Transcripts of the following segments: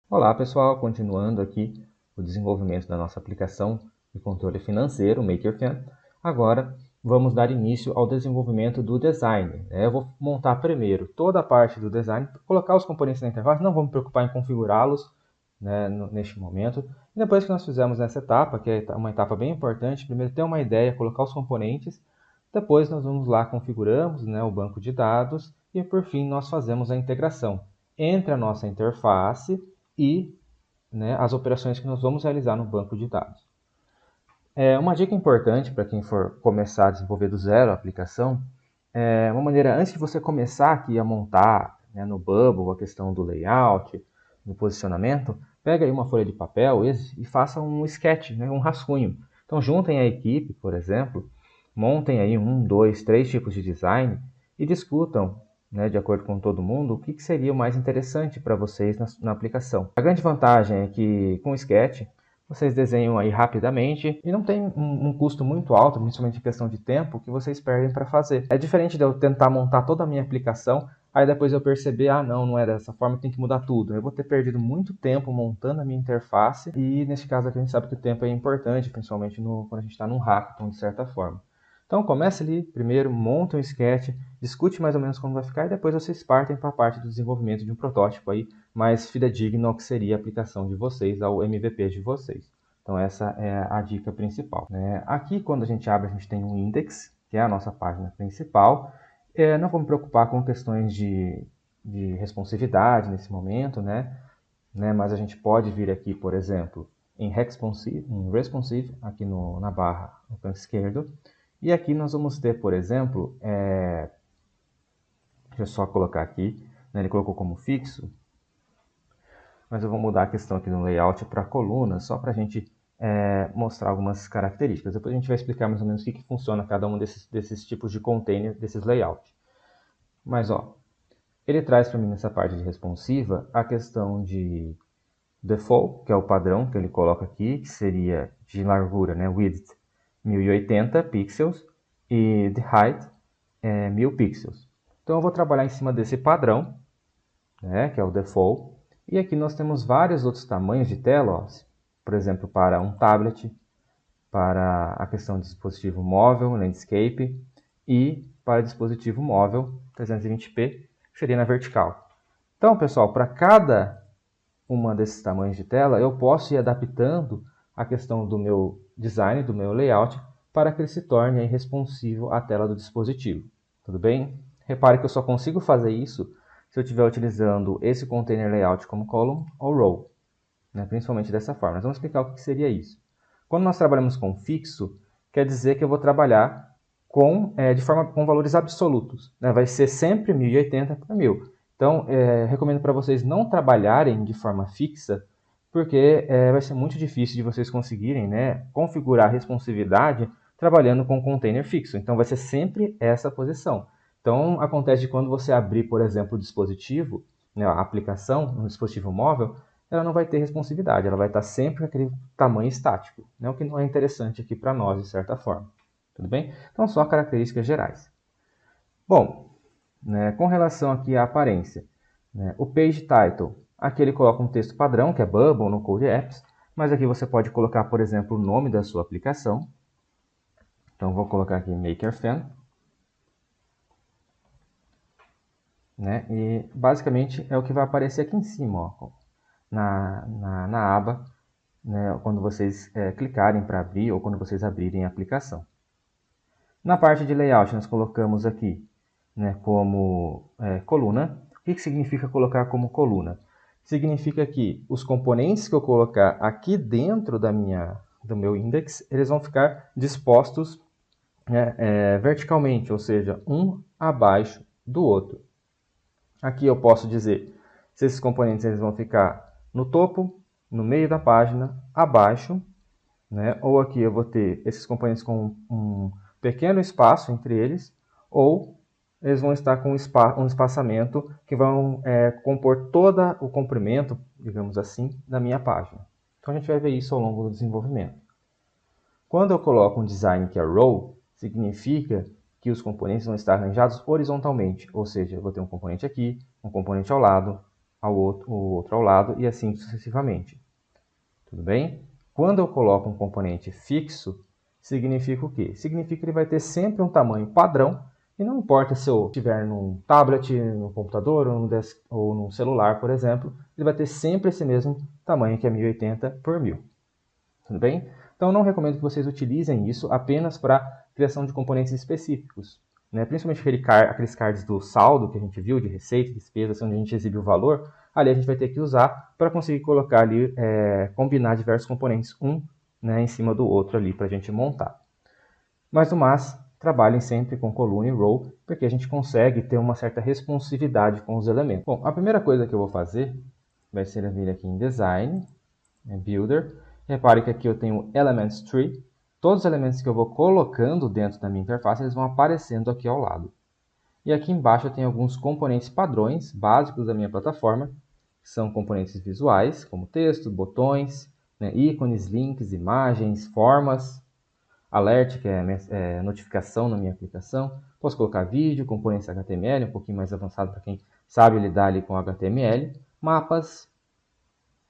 Olá pessoal, continuando aqui o desenvolvimento da nossa aplicação de controle financeiro, MakerFan. Agora vamos dar início ao desenvolvimento do design. Eu vou montar primeiro toda a parte do design, colocar os componentes na interface, não vou me preocupar em configurá-los, né, neste momento. E depois que nós fizermos essa etapa, que é uma etapa bem importante, primeiro ter uma ideia, colocar os componentes, depois nós vamos lá, configuramos, né, o banco de dados e por fim nós fazemos a integração entre a nossa interface e, né, as operações que nós vamos realizar no banco de dados. Uma dica importante para quem for começar a desenvolver do zero a aplicação, uma maneira, antes de você começar aqui a montar, né, no Bubble a questão do layout, do posicionamento, pega aí uma folha de papel e faça um sketch, né, um rascunho. Então juntem a equipe, por exemplo, montem aí 2, 3 tipos de design e discutam, né, de acordo com todo mundo, o que seria o mais interessante para vocês na aplicação. A grande vantagem é que com o sketch vocês desenham aí rapidamente e não tem um custo muito alto, principalmente em questão de tempo, que vocês perdem para fazer. É diferente de eu tentar montar toda a minha aplicação, aí depois eu perceber, não é dessa forma, tem que mudar tudo. Eu vou ter perdido muito tempo montando a minha interface e nesse caso aqui a gente sabe que o tempo é importante, principalmente quando a gente está num hackathon de certa forma. Então comece ali, primeiro monta um sketch, discute mais ou menos como vai ficar e depois vocês partem para a parte do desenvolvimento de um protótipo aí mais fidedigno ao que seria a aplicação de vocês, ao MVP de vocês. Então essa é a dica principal. Aqui quando a gente abre, a gente tem um index, que é a nossa página principal. Não vou me preocupar com questões de responsividade nesse momento, mas a gente pode vir aqui, por exemplo, em responsive aqui na barra no canto esquerdo. E aqui nós vamos ter, por exemplo, deixa eu só colocar aqui, ele colocou como fixo, mas eu vou mudar a questão aqui no layout para coluna, só para a gente mostrar algumas características. Depois a gente vai explicar mais ou menos o que funciona cada um desses tipos de container, desses layouts. Mas, ele traz para mim nessa parte de responsiva a questão de default, que é o padrão que ele coloca aqui, que seria de largura, width, 1080 pixels, e de height, 1000 pixels. Então eu vou trabalhar em cima desse padrão, que é o default, e aqui nós temos vários outros tamanhos de tela, por exemplo, para um tablet, para a questão de dispositivo móvel, landscape, e para dispositivo móvel 320p, que seria na vertical. Então, pessoal, para cada uma desses tamanhos de tela, eu posso ir adaptando a questão do meu design, do meu layout, para que ele se torne aí responsivo à tela do dispositivo. Tudo bem? Repare que eu só consigo fazer isso se eu estiver utilizando esse container layout como column ou row, principalmente dessa forma. Nós vamos explicar o que seria isso. Quando nós trabalhamos com fixo, quer dizer que eu vou trabalhar com valores absolutos. Vai ser sempre 1080 por 1000. Então, recomendo para vocês não trabalharem de forma fixa, porque vai ser muito difícil de vocês conseguirem configurar a responsividade trabalhando com container fixo. Então, vai ser sempre essa posição. Então, acontece de quando você abrir, por exemplo, o dispositivo, a aplicação no dispositivo móvel, ela não vai ter responsividade, ela vai estar sempre naquele tamanho estático, o que não é interessante aqui para nós, de certa forma. Tudo bem? Então, só características gerais. Bom, com relação aqui à aparência, o Page Title, aqui ele coloca um texto padrão, que é Bubble no Code Apps, mas aqui você pode colocar, por exemplo, o nome da sua aplicação. Então, vou colocar aqui MakerFan. E basicamente é o que vai aparecer aqui em cima, na aba, quando vocês clicarem para abrir ou quando vocês abrirem a aplicação. Na parte de layout, nós colocamos aqui como coluna. O que significa colocar como coluna? Significa que os componentes que eu colocar aqui dentro do meu index, eles vão ficar dispostos verticalmente, ou seja, um abaixo do outro. Aqui eu posso dizer se esses componentes eles vão ficar no topo, no meio da página, abaixo, ou aqui eu vou ter esses componentes com um pequeno espaço entre eles, ou eles vão estar com um espaçamento que vão compor todo o comprimento, digamos assim, da minha página. Então a gente vai ver isso ao longo do desenvolvimento. Quando eu coloco um design que é row, significa que os componentes vão estar arranjados horizontalmente, ou seja, eu vou ter um componente aqui, um componente ao lado, o outro ao lado e assim sucessivamente. Tudo bem? Quando eu coloco um componente fixo, significa o quê? Significa que ele vai ter sempre um tamanho padrão e não importa se eu estiver num tablet, num computador ou num celular, por exemplo, ele vai ter sempre esse mesmo tamanho que é 1080 por 1000. Tudo bem? Então, eu não recomendo que vocês utilizem isso apenas para criação de componentes específicos. Né? Principalmente aqueles cards do saldo que a gente viu, de receita, despesas, onde a gente exibe o valor, ali a gente vai ter que usar para conseguir colocar ali, combinar diversos componentes, né, em cima do outro ali para a gente montar. Mas no mais, trabalhem sempre com coluna e row, porque a gente consegue ter uma certa responsividade com os elementos. Bom, a primeira coisa que eu vou fazer vai ser vir aqui em Design, Builder. Repare que aqui eu tenho Elements Tree. Todos os elementos que eu vou colocando dentro da minha interface, eles vão aparecendo aqui ao lado. E aqui embaixo eu tenho alguns componentes padrões básicos da minha plataforma, que são componentes visuais, como texto, botões, né, ícones, links, imagens, formas, alert, que é notificação na minha aplicação. Posso colocar vídeo, componentes HTML, um pouquinho mais avançado para quem sabe lidar ali com HTML, mapas,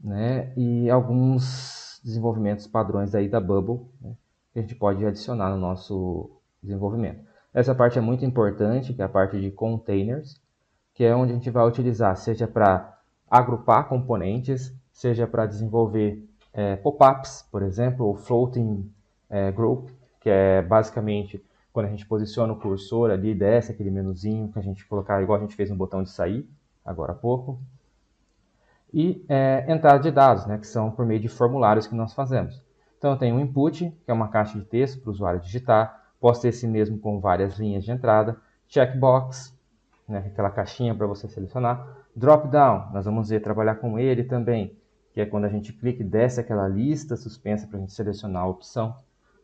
né, e alguns desenvolvimentos padrões aí da Bubble, né, que a gente pode adicionar no nosso desenvolvimento. Essa parte é muito importante, que é a parte de containers, que é onde a gente vai utilizar, seja para agrupar componentes, seja para desenvolver pop-ups, por exemplo, ou floating group, que é basicamente quando a gente posiciona o cursor ali, desce aquele menuzinho que a gente colocar, igual a gente fez no botão de sair, agora há pouco. E entrada de dados, né, que são por meio de formulários que nós fazemos. Então eu tenho um input, que é uma caixa de texto para o usuário digitar, posso ter esse mesmo com várias linhas de entrada, checkbox, né, aquela caixinha para você selecionar, drop-down, nós vamos trabalhar com ele também, que é quando a gente clica e desce aquela lista suspensa para a gente selecionar a opção,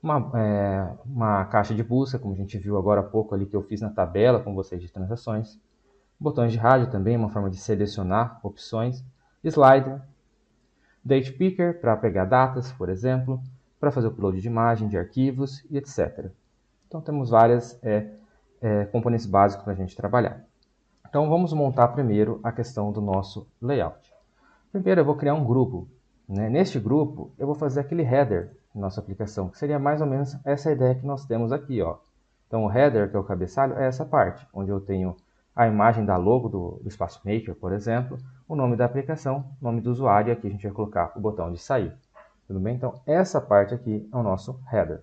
uma caixa de busca, como a gente viu agora há pouco ali que eu fiz na tabela com vocês de transações, botões de rádio também, uma forma de selecionar opções, slider, date picker para pegar datas, por exemplo, para fazer o upload de imagem, de arquivos e etc. Então temos várias componentes básicos para a gente trabalhar. Então vamos montar primeiro a questão do nosso layout. Primeiro eu vou criar um grupo. Né? Neste grupo eu vou fazer aquele header da nossa aplicação, que seria mais ou menos essa ideia que nós temos aqui. Ó. Então o header, que é o cabeçalho, é essa parte, onde eu tenho a imagem da logo do Espaço Maker, por exemplo, o nome da aplicação, o nome do usuário, e aqui a gente vai colocar o botão de sair. Tudo bem? Então essa parte aqui é o nosso header.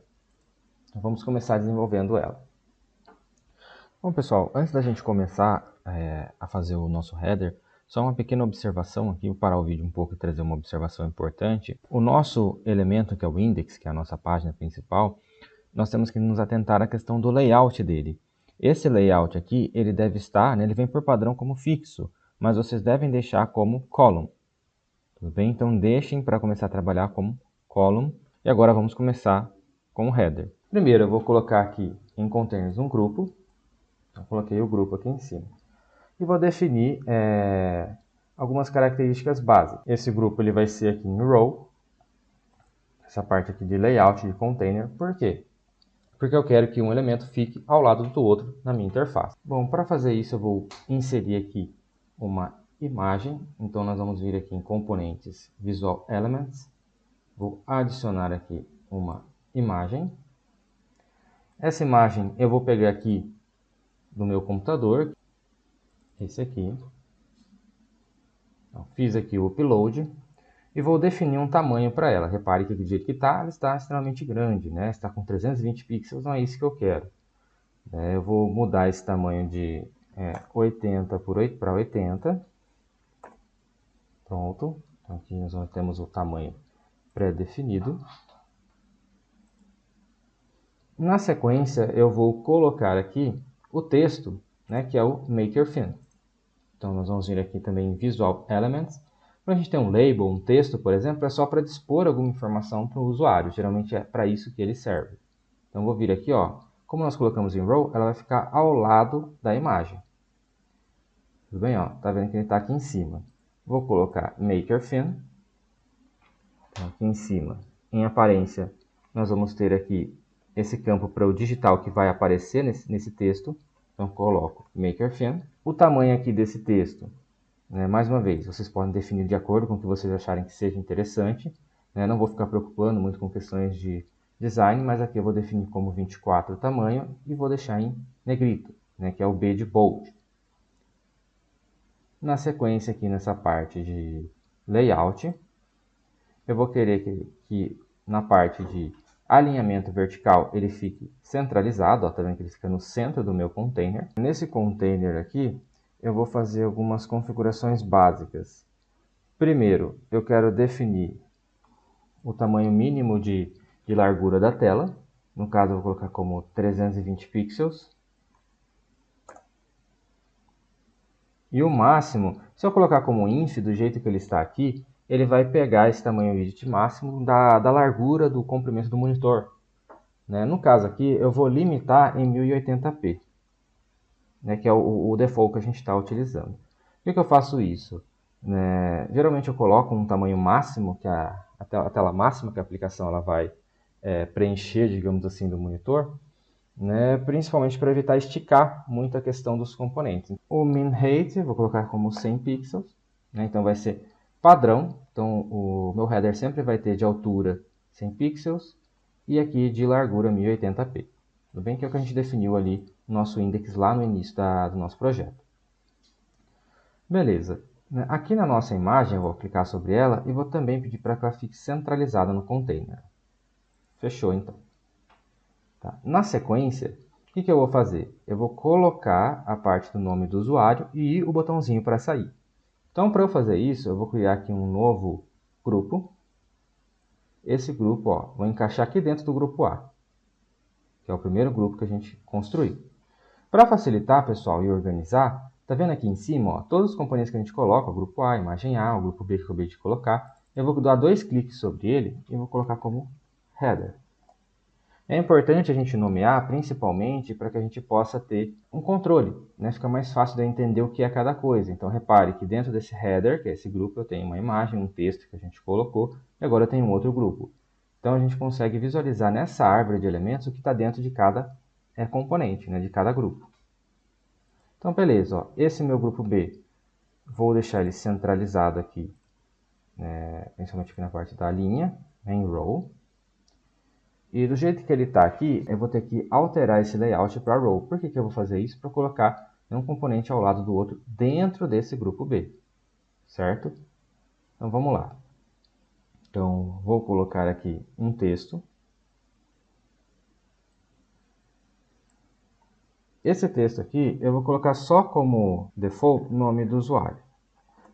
Então, vamos começar desenvolvendo ela. Bom, pessoal, antes da gente começar a fazer o nosso header, só uma pequena observação aqui, vou parar o vídeo um pouco e trazer uma observação importante. O nosso elemento, que é o index, que é a nossa página principal, nós temos que nos atentar à questão do layout dele. Esse layout aqui, ele deve estar, né, ele vem por padrão como fixo, mas vocês devem deixar como column. Tudo bem? Então deixem para começar a trabalhar como column. E agora vamos começar com o header. Primeiro eu vou colocar aqui em containers um grupo. Eu coloquei o grupo aqui em cima. E vou definir algumas características básicas. Esse grupo ele vai ser aqui em row. Essa parte aqui de layout de container. Por quê? Porque eu quero que um elemento fique ao lado do outro na minha interface. Bom, para fazer isso eu vou inserir aqui uma imagem. Então nós vamos vir aqui em componentes Visual Elements. Vou adicionar aqui uma imagem. Essa imagem eu vou pegar aqui do meu computador, esse aqui. Então, fiz aqui o upload e vou definir um tamanho para ela. Repare que do jeito que está, ela está extremamente grande, né? Está com 320 pixels, não é isso que eu quero. Eu vou mudar esse tamanho de 80 para 80. Pronto. Então, aqui nós temos o tamanho pré-definido. Na sequência, eu vou colocar aqui o texto, né, que é o Maker Theme. Então, nós vamos vir aqui também em Visual Elements. Quando a gente tem um label, um texto, por exemplo, é só para dispor alguma informação para o usuário. Geralmente é para isso que ele serve. Então, vou vir aqui, ó. Como nós colocamos em row, ela vai ficar ao lado da imagem. Tudo bem? Ó, tá vendo que ele está aqui em cima. Vou colocar Maker Theme. Então, aqui em cima, em aparência, nós vamos ter aqui esse campo para o digital que vai aparecer nesse texto. Então, coloco Maker Theme. O tamanho aqui desse texto né? Mais uma vez, vocês podem definir de acordo com o que vocês acharem que seja interessante, né? Não vou ficar preocupando muito com questões de design, mas aqui eu vou definir como 24 o tamanho e vou deixar em negrito, né? Que é o B de bold. Na sequência aqui nessa parte de layout, eu vou querer que na parte de alinhamento vertical ele fique centralizado, ó, tá vendo que ele fica no centro do meu container. Nesse container aqui, eu vou fazer algumas configurações básicas. Primeiro, eu quero definir o tamanho mínimo de largura da tela. No caso, eu vou colocar como 320 pixels. E o máximo, se eu colocar como inf, do jeito que ele está aqui, ele vai pegar esse tamanho widget máximo da largura do comprimento do monitor. Né? No caso aqui, eu vou limitar em 1080p, né? Que é o default que a gente está utilizando. Por que eu faço isso? Geralmente eu coloco um tamanho máximo, que a tela máxima que a aplicação ela vai preencher, digamos assim, do monitor, né, principalmente para evitar esticar muito a questão dos componentes. O min height, vou colocar como 100 pixels, né, então vai ser padrão, então o meu header sempre vai ter de altura 100 pixels e aqui de largura 1080p. Tudo bem que é o que a gente definiu ali no nosso index lá no início do nosso projeto. Beleza, aqui na nossa imagem eu vou clicar sobre ela e vou também pedir para que ela fique centralizada no container. Fechou então. Tá. Na sequência, o que eu vou fazer? Eu vou colocar a parte do nome do usuário e o botãozinho para sair. Então, para eu fazer isso, eu vou criar aqui um novo grupo. Esse grupo, ó, vou encaixar aqui dentro do grupo A, que é o primeiro grupo que a gente construiu. Para facilitar, pessoal, e organizar, tá vendo aqui em cima, ó, todos os componentes que a gente coloca, o grupo A, a imagem A, o grupo B que eu acabei de colocar, eu vou dar 2 cliques sobre ele e vou colocar como header. É importante a gente nomear, principalmente, para que a gente possa ter um controle, né? Fica mais fácil de entender o que é cada coisa. Então, repare que dentro desse header, que é esse grupo, eu tenho uma imagem, um texto que a gente colocou, e agora eu tenho um outro grupo. Então, a gente consegue visualizar nessa árvore de elementos o que está dentro de cada componente, né? De cada grupo. Então, beleza. Ó, esse meu grupo B, vou deixar ele centralizado aqui, principalmente aqui na parte da linha, em row. E do jeito que ele está aqui, eu vou ter que alterar esse layout para row. Por que eu vou fazer isso? Para colocar um componente ao lado do outro dentro desse grupo B, certo? Então vamos lá. Então vou colocar aqui um texto. Esse texto aqui eu vou colocar só como default o nome do usuário.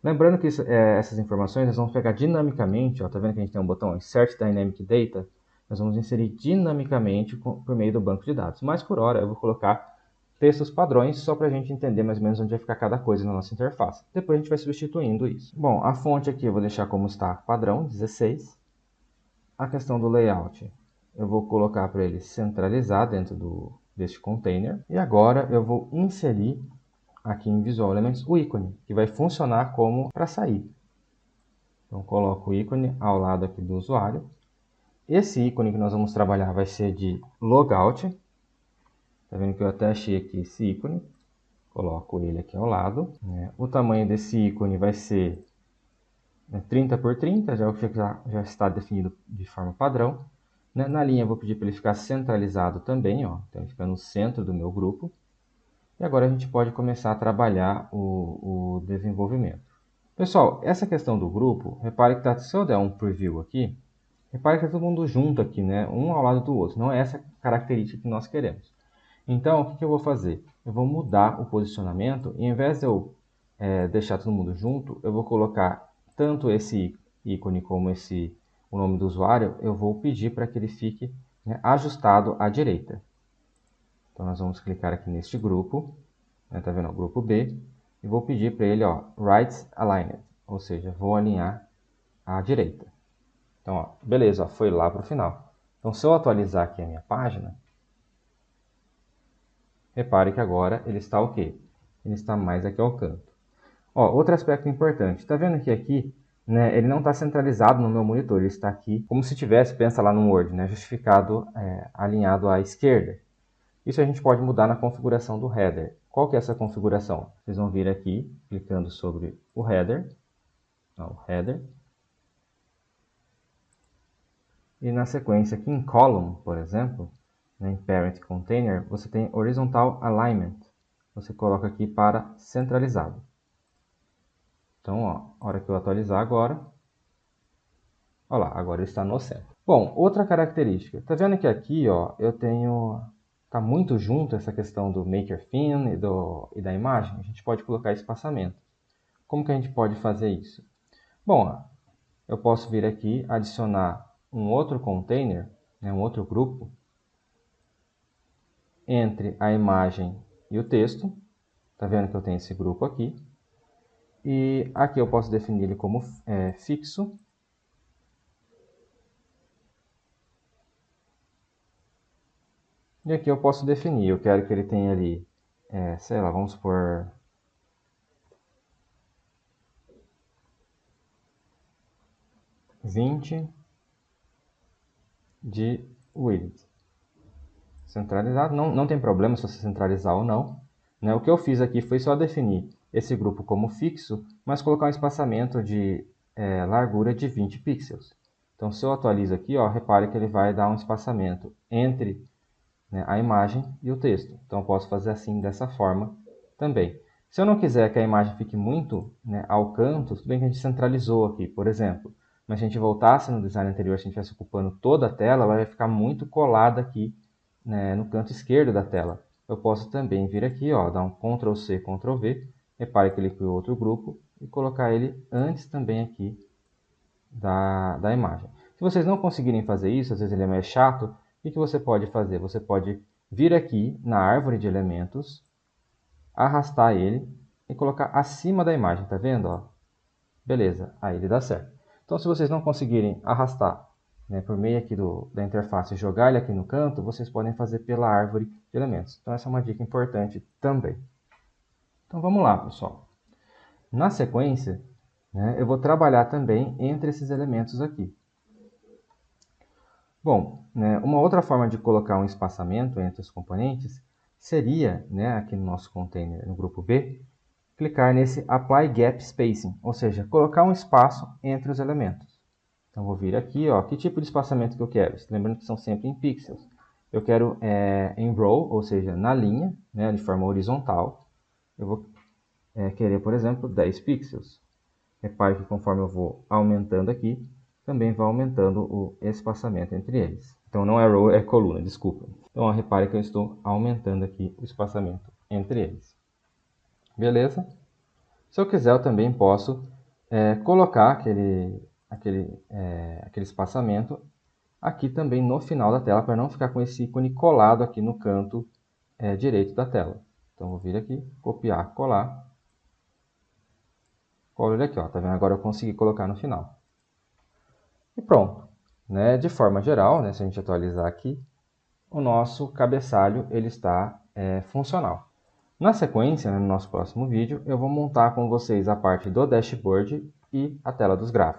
Lembrando que essas informações nós vamos pegar dinamicamente, ó, tá vendo que a gente tem um botão Insert Dynamic Data? Nós vamos inserir dinamicamente por meio do banco de dados. Mas por hora eu vou colocar textos padrões só para a gente entender mais ou menos onde vai ficar cada coisa na nossa interface. Depois a gente vai substituindo isso. Bom, a fonte aqui eu vou deixar como está padrão, 16. A questão do layout eu vou colocar para ele centralizar dentro deste container. E agora eu vou inserir aqui em Visual Elements o ícone, que vai funcionar como para sair. Então coloco o ícone ao lado aqui do usuário. Esse ícone que nós vamos trabalhar vai ser de logout. Tá vendo que eu até achei aqui esse ícone. Coloco ele aqui ao lado. O tamanho desse ícone vai ser 30 por 30, já está definido de forma padrão. Na linha eu vou pedir para ele ficar centralizado também, ó. Então ele fica no centro do meu grupo. E agora a gente pode começar a trabalhar o desenvolvimento. Pessoal, essa questão do grupo, repare que se eu der um preview aqui, repare que está todo mundo junto aqui, né? Um ao lado do outro. Não é essa característica que nós queremos. Então, o que eu vou fazer? Eu vou mudar o posicionamento e, ao invés de eu deixar todo mundo junto, eu vou colocar tanto esse ícone como o nome do usuário, eu vou pedir para que ele fique ajustado à direita. Então, nós vamos clicar aqui neste grupo, tá vendo? O grupo B, e vou pedir para ele, ó, Right Aligned, ou seja, vou alinhar à direita. Então, ó, beleza, ó, foi lá para o final. Então, se eu atualizar aqui a minha página, repare que agora ele está o quê? Ele está mais aqui ao canto. Ó, outro aspecto importante, está vendo que aqui, né, ele não está centralizado no meu monitor, ele está aqui como se tivesse, pensa lá no Word, né, justificado, alinhado à esquerda. Isso a gente pode mudar na configuração do header. Qual que é essa configuração? Vocês vão vir aqui, clicando sobre o header, e na sequência aqui em column, por exemplo, em parent container, você tem horizontal alignment. Você coloca aqui para centralizado. Então, ó, a hora que eu atualizar agora, olha lá, agora ele está no centro. Bom, outra característica. Tá vendo que aqui, ó, eu tenho... Tá muito junto essa questão do maker theme e da imagem. A gente pode colocar espaçamento. Como que a gente pode fazer isso? Bom, ó, eu posso vir aqui, adicionar um outro container, né, um outro grupo, entre a imagem e o texto. Tá vendo que eu tenho esse grupo aqui. E aqui eu posso definir ele como fixo. E aqui eu posso definir, eu quero que ele tenha ali, sei lá, vamos por 20 de width. Centralizado, não tem problema se você centralizar ou não. Né? O que eu fiz aqui foi só definir esse grupo como fixo, mas colocar um espaçamento de largura de 20 pixels. Então, se eu atualizo aqui, ó, repare que ele vai dar um espaçamento entre, né, a imagem e o texto. Então, eu posso fazer assim, dessa forma também. Se eu não quiser que a imagem fique muito, né, ao canto, tudo bem que a gente centralizou aqui, por exemplo. Mas se a gente voltasse no design anterior, se a gente estivesse ocupando toda a tela, ela vai ficar muito colada aqui, né, no canto esquerdo da tela. Eu posso também vir aqui, ó, dar um Ctrl C, Ctrl V. Repare que ele criou outro grupo e colocar ele antes também aqui da imagem. Se vocês não conseguirem fazer isso, às vezes ele é mais chato, o que você pode fazer? Você pode vir aqui na árvore de elementos, arrastar ele e colocar acima da imagem, tá vendo? Ó? Beleza, aí ele dá certo. Então, se vocês não conseguirem arrastar, né, por meio aqui da interface e jogar ele aqui no canto, vocês podem fazer pela árvore de elementos. Então, essa é uma dica importante também. Então, vamos lá, pessoal. Na sequência, né, eu vou trabalhar também entre esses elementos aqui. Bom, né, uma outra forma de colocar um espaçamento entre os componentes seria, né, aqui no nosso container, no grupo B, clicar nesse Apply Gap Spacing, ou seja, colocar um espaço entre os elementos. Então, vou vir aqui, ó, que tipo de espaçamento que eu quero? Lembrando que são sempre em pixels. Eu quero em row, ou seja, na linha, né, de forma horizontal. Eu vou querer, por exemplo, 10 pixels. Repare que conforme eu vou aumentando aqui, também vai aumentando o espaçamento entre eles. Então, não é row, é coluna, desculpa. Então, ó, repare que eu estou aumentando aqui o espaçamento entre eles. Beleza? Se eu quiser, eu também posso colocar aquele espaçamento aqui também no final da tela, para não ficar com esse ícone colado aqui no canto direito da tela. Então, vou vir aqui, copiar, colar. Colo ele aqui, ó, tá vendo? Agora eu consegui colocar no final. E pronto. Né? De forma geral, né, se a gente atualizar aqui, o nosso cabeçalho ele está funcional. Na sequência, né, no nosso próximo vídeo, eu vou montar com vocês a parte do dashboard e a tela dos gráficos.